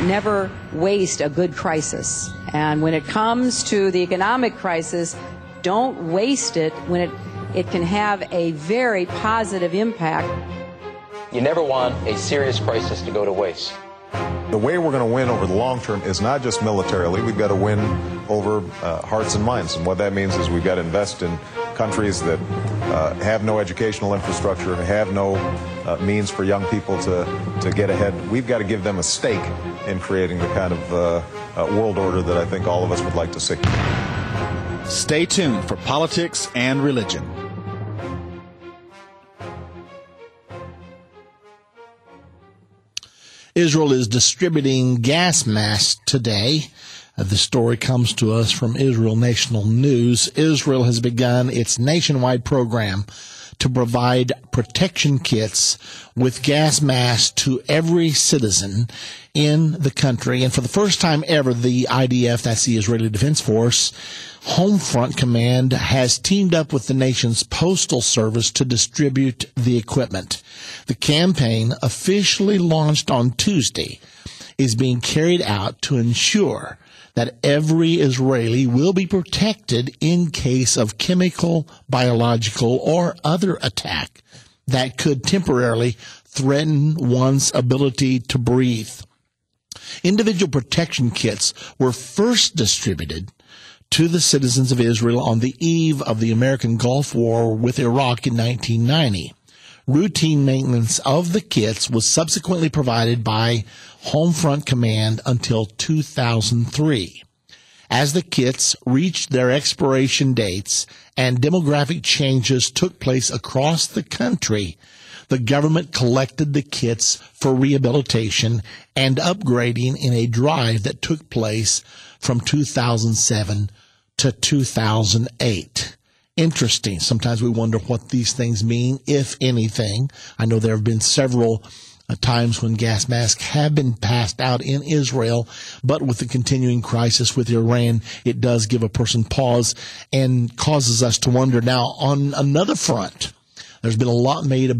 Never waste a good crisis. And when it comes to the economic crisis, don't waste it when it can have a very positive impact. You never want a serious crisis to go to waste. The way we're going to win over the long term is not just militarily. We've got to win over hearts and minds. And what that means is we've got to invest in countries that have no educational infrastructure, have no means for young people to get ahead. We've got to give them a stake in creating the kind of world order that I think all of us would like to see. Stay tuned for politics and religion. Israel is distributing gas masks today. The story comes to us from Israel National News. Israel has begun its nationwide program to provide protection kits with gas masks to every citizen in the country. And for the first time ever, the IDF, that's the Israeli Defense Force, Homefront Command, has teamed up with the nation's postal service to distribute the equipment. The campaign, officially launched on Tuesday, is being carried out to ensure that every Israeli will be protected in case of chemical, biological, or other attack that could temporarily threaten one's ability to breathe. Individual protection kits were first distributed to the citizens of Israel on the eve of the American Gulf War with Iraq in 1990. Routine maintenance of the kits was subsequently provided by Homefront Command until 2003. As the kits reached their expiration dates and demographic changes took place across the country, the government collected the kits for rehabilitation and upgrading in a drive that took place from 2007 to 2008. Interesting. Sometimes we wonder what these things mean, if anything. I know there have been several times when gas masks have been passed out in Israel, but with the continuing crisis with Iran, it does give a person pause and causes us to wonder. Now, on another front, there's been a lot made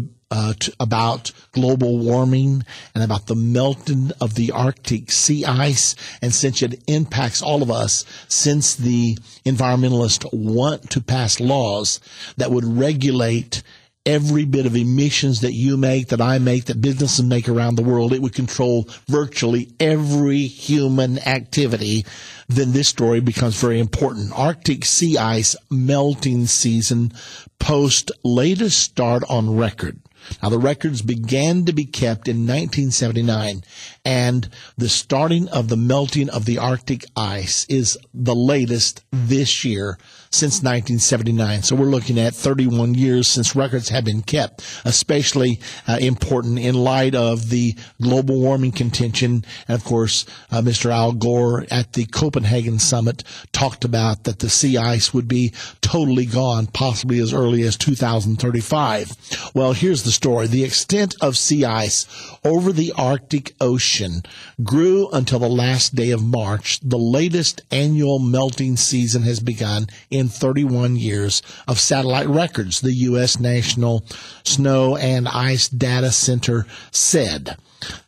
about global warming and about the melting of the Arctic sea ice. And since it impacts all of us, since the environmentalists want to pass laws that would regulate every bit of emissions that you make, that I make, that businesses make around the world, it would control virtually every human activity, then this story becomes very important. Arctic sea ice melting season post latest start on record. Now, the records began to be kept in 1979, and the starting of the melting of the Arctic ice is the latest this year since 1979. So we're looking at 31 years since records have been kept, especially important in light of the global warming contention. And, of course, Mr. Al Gore at the Copenhagen summit talked about that the sea ice would be totally gone, possibly as early as 2035. Well, here's the story. The extent of sea ice over the Arctic Ocean grew until the last day of March. The latest annual melting season has begun in 31 years of satellite records, the U.S. National Snow and Ice Data Center said.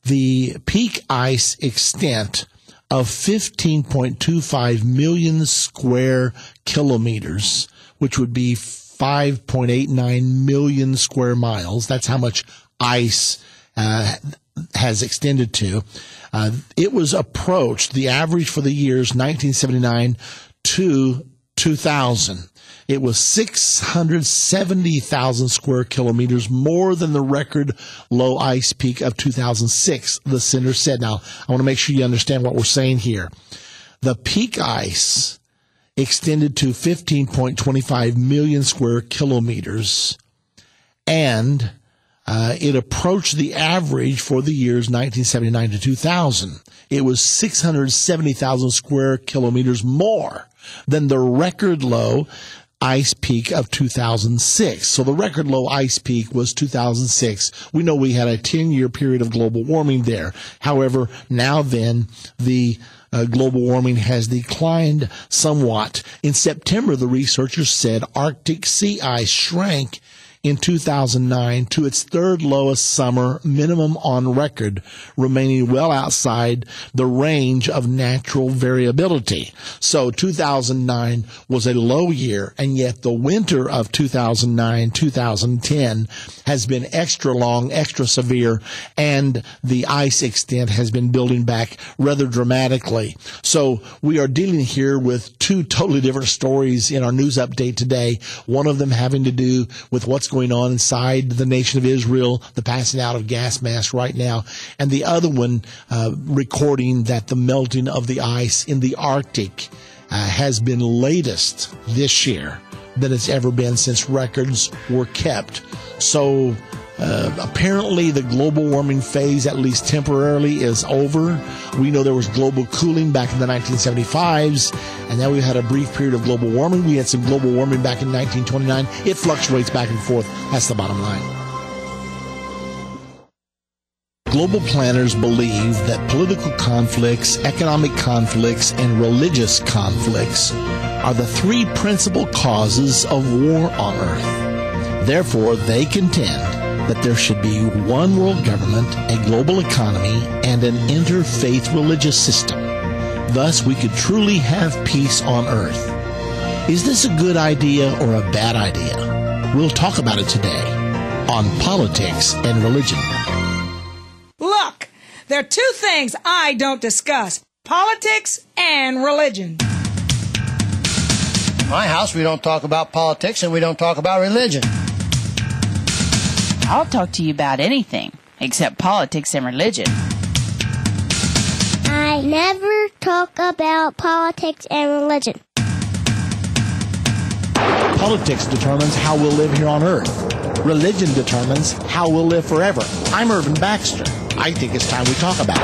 The peak ice extent of 15.25 million square kilometers, which would be 5.89 million square miles. That's how much ice has extended to. It was approached, the average for the years 1979 to 2000. It was 670,000 square kilometers, more than the record low ice peak of 2006, the center said. Now, I want to make sure you understand what we're saying here. The peak ice extended to 15.25 million square kilometers, and it approached the average for the years 1979 to 2000. It was 670,000 square kilometers more than the record low ice peak of 2006. So the record low ice peak was 2006. We know we had a 10-year period of global warming there. However, now then, the global warming has declined somewhat. In September, the researchers said Arctic sea ice shrank in 2009 to its third lowest summer minimum on record, remaining well outside the range of natural variability. So 2009 was a low year, and yet the winter of 2009-2010 has been extra long, extra severe, and the ice extent has been building back rather dramatically. So we are dealing here with two totally different stories in our news update today. One of them having to do with what's going on inside the nation of Israel, the passing out of gas masks right now, and the other one recording that the melting of the ice in the Arctic has been latest this year than it's ever been since records were kept. So apparently the global warming phase, at least temporarily, is over. We know there was global cooling back in the 1975s, and now we've had a brief period of global warming. We had some global warming back in 1929. It fluctuates back and forth. That's the bottom line. Global planners believe that political conflicts, economic conflicts, and religious conflicts are the three principal causes of war on Earth. Therefore, they contend that there should be one world government, a global economy, and an interfaith religious system. Thus, we could truly have peace on Earth. Is this a good idea or a bad idea? We'll talk about it today on Politics and Religion. Look, there are two things I don't discuss: politics and religion. In my house, we don't talk about politics and we don't talk about religion. I'll talk to you about anything except politics and religion. I never talk about politics and religion. Politics determines how we'll live here on Earth. Religion determines how we'll live forever. I'm Irvin Baxter. I think it's time we talk about it.